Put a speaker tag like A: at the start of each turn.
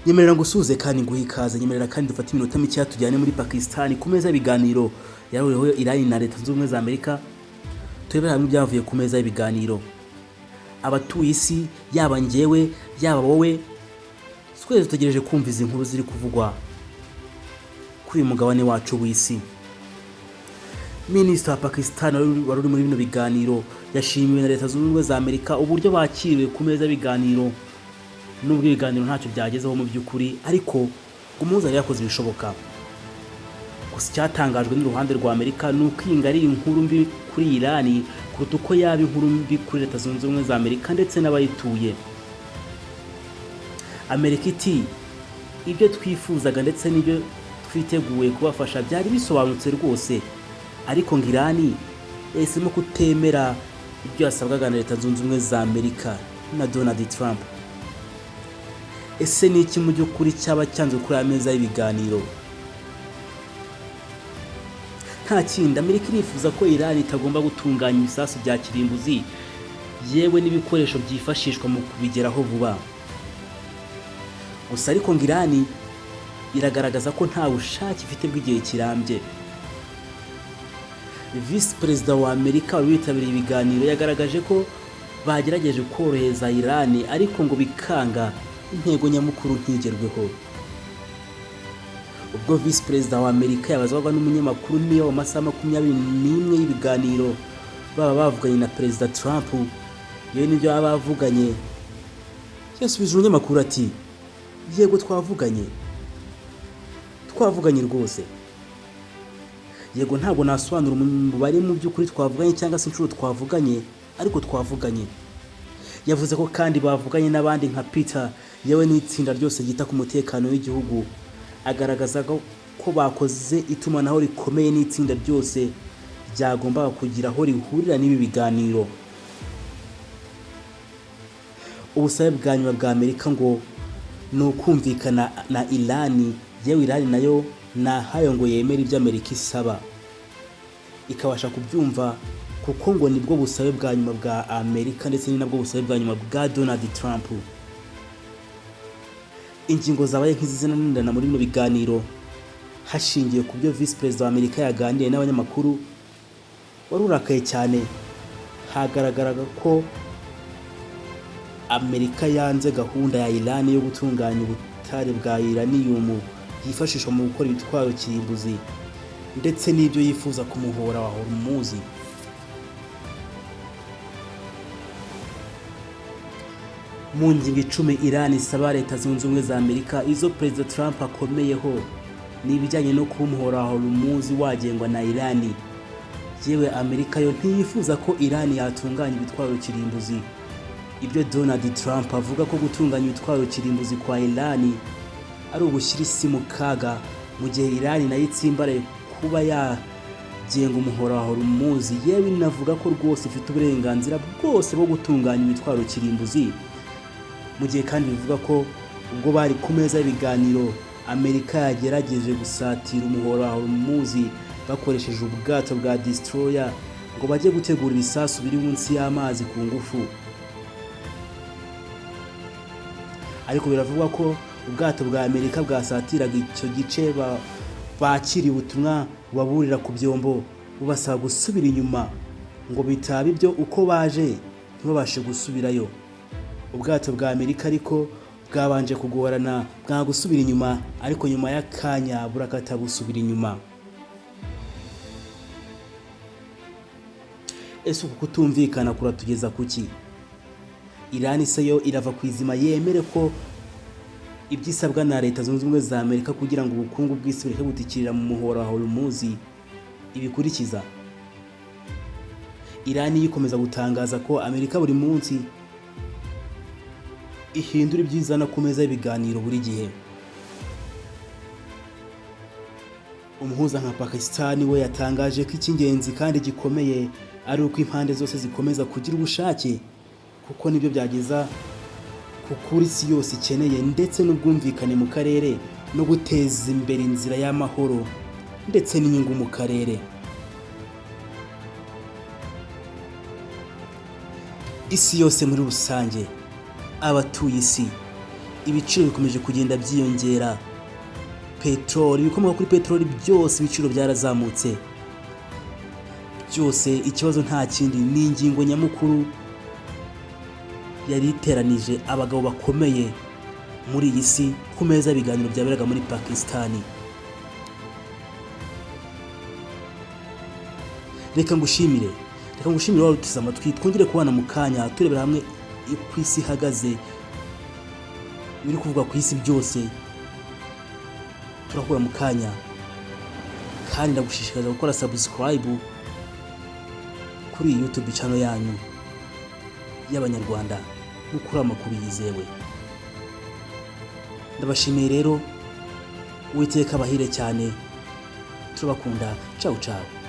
A: Nyemerera ngusuze kandi nguhe ikaze, nyemerera kandi dufate iminota mike tujyane muri Pakistan ku meza y'ibiganiro yahuriweho Iran na Leta Zunze Ubumwe za Amerika. Turebera hamwe ibyavuye ku meza y'ibiganiro. Abatuye isi, yaba njyewe yaba wowe, twese dutegereje kumva izi nkuru ziri kuvugwa kuri uyu mugabane wacu w'isi. Minisitiri wa Pakistan wari uri muri bino biganiro yashimiye na Leta Zunze Ubumwe za Amerika uburyo bakiriwe ku meza y'ibiganiro. Nubwo ibiganiro ntacyo byagezeho mu by'ukuri, ariko umuhuza yari yakoze ibishoboka. Gusa icyatangajwe n'uruhande rwa Amerika ni uko iyi ngari inkuru mbi kuri Iran kuruta uko yaba inkuru mbi kuri Leta Zunze Ubumwe za Amerika ndetse n'abayituye. Amerika iti ibyo twifuzaga ndetse n'ibyo twiteguye kubafasha byari bisobanutse rwose, ariko ngo Iran yahisemo kutemera ibyo yasabwaga na Leta Zunze Ubumwe za Amerika na Donald Trump. Ese ni iki mu by'ukuri cyaba cyanzwe kuri ameza y'ibiganiro? Nta kindi, Amerika irifuza ko Iran itagomba gutunganya ibisasu bya kirimbuzi yewe n'ibikoresho byifashishwa mu kubigeraho vuba. Gusa ariko ngo Iran iragaragaza ko nta bushake ifite bw'igihe kirambye. Vice Perezida wa Amerika wari witabiriye ibiganiro yagaragaje ko bagerageje korohereza Iran ariko ngo bikanga, intego nyamukuru ntigerweho. Ubwo Vice Perezida wa Amerika yabazwaga n'umunyamakuru niyo mu masaha 21 y'ibiganiro baba bavuganye na Perezida Trump, yewe n'ibyo bavuganye, yasubije umunyamakuru ati yego twavuganye rwose. Yego ntabwo nasobanura umubare mu by'ukuri twavuganye cyangwa se inshuro twavuganye, ariko twavuganye. Yavuze ko kandi bavuganye n'abandi nka Peter yewe n'itsinda ryose ryita ku mutekano w'igihugu, agaragaza ko bakoze itumanaho rikomeye n'itsinda ryose ryagombaga kugira aho rihurira n'ibi biganiro. Ubusabe bwa nyuma bwa Amerika ngo ni ukumvikana na Iran, yewe Iran nayo nahayo ngo yemera ibyo Amerika isaba ikabasha kubyumva, kuko ngo nibwo busabe bwa nyuma bwa Amerika ndetse ni nabwo busabe bwa nyuma bwa Donald Trump. Ingingo zabaye nk'izinanirana muri bino biganiro hashingiye ku byo Vice Perezida wa Amerika yaganiriye n'abanyamakuru wari urakaye cyane. Hagaragaraga ko Amerika yanze gahunda ya Iran yo gutunganya ubutare bwa uranium yifashishwa mu gukora ibitwaro kirimbuzi ndetse n'ibyo yifuza ku muhora wa Hormuz. Mu ngingo 10 Iran isaba Leta Zunze Ubumwe za Amerika izo Perezida Trump akomeyeho ni ibijyanye no kuba umuhora wa Hormuz wagengwa na Iran. Yewe Amerika yo ntiyifuza ko Iran yatunganya ibitwaro kirimbuzi. Ibyo Donald Trump avuga ko gutunganya ibitwaro kirimbuzi kwa Iran ari ugushyira isi mu kaga, mu gihe Iran nayo itsimbaraye kuba yagenga umuhora wa Hormuz. Yewe inavuga ko rwose ifite uburenganzira bwose bwo gutunganya ibitwaro kirimbuzi, mu gihe kandi bivuga ko ubwo bari ku meza y'ibiganiro Amerika yagerageje gusatira umuhora wa Hormuz bakoresheje ubwato bwa destroyer ngo bajye gutegura ibisasu biri munsi y'amazi ku ngufu. Ariko biravugwa ko ubwato bwa Amerika bwasatiraga icyo gice bakiriye ubutumwa baburira ku byombo bubasaba gusubira inyuma, ngo bitaba ibyo uko baje ntibabashe gusubirayo. Ubwato bwa Amerika ariko bwabanje kugorana bwa gusubira inyuma, ariko nyuma y'akanya burakata busubira inyuma. Ese uku kutumvikana kuratugeza kuki? Iran se yo irava ku izima yemere ko ibyisabwa na Leta Zunze Ubumwe za Amerika kugira ngo ubukungu bw'isi bureke gutikirira mu muhora wa Hormuz ibikurikiza? Iran yikomeza gutangaza ko Amerika buri munsi ihindura ibyizana ku meza y'ibiganiro buri gihe. Umuhuza nka Pakistan we yatangaje ko icy'ingenzi kandi gikomeye ari uko impande zose zikomeza kugira ubushake, kuko nibyo byageza ku kuri isi yose ikeneye, ndetse n'ubwumvikane mu karere no guteza imbere inzira y'amahoro ndetse n'inyungu mu karere. Isi yose muri rusange, abatuye isi, ibiciro bikomeje kugenda byiyongera. Peteroli, ibikomoka kuri peteroli byose ibiciro byarazamutse. Byose ikibazo nta kindi ni ingingo nyamukuru yari iteranije abagabo bakomeye muri iyi si ku meza y'ibiganiro byaberaga muri Pakistani. Reka ngushimire wari uteze amatwi, twongere kubana mu kanya turebera hamwe ku isi ihagaze, biri kuvuga ku isi byose turakura mu kanya, kandi ndagushishikariza gukora subscribe kuri iyi YouTube channel yanyu y'Abanyarwanda mukuru amakuru yizewe. Ndabashimiye rero, Uwiteka abahire cyane, turabakunda. Ciao ciao.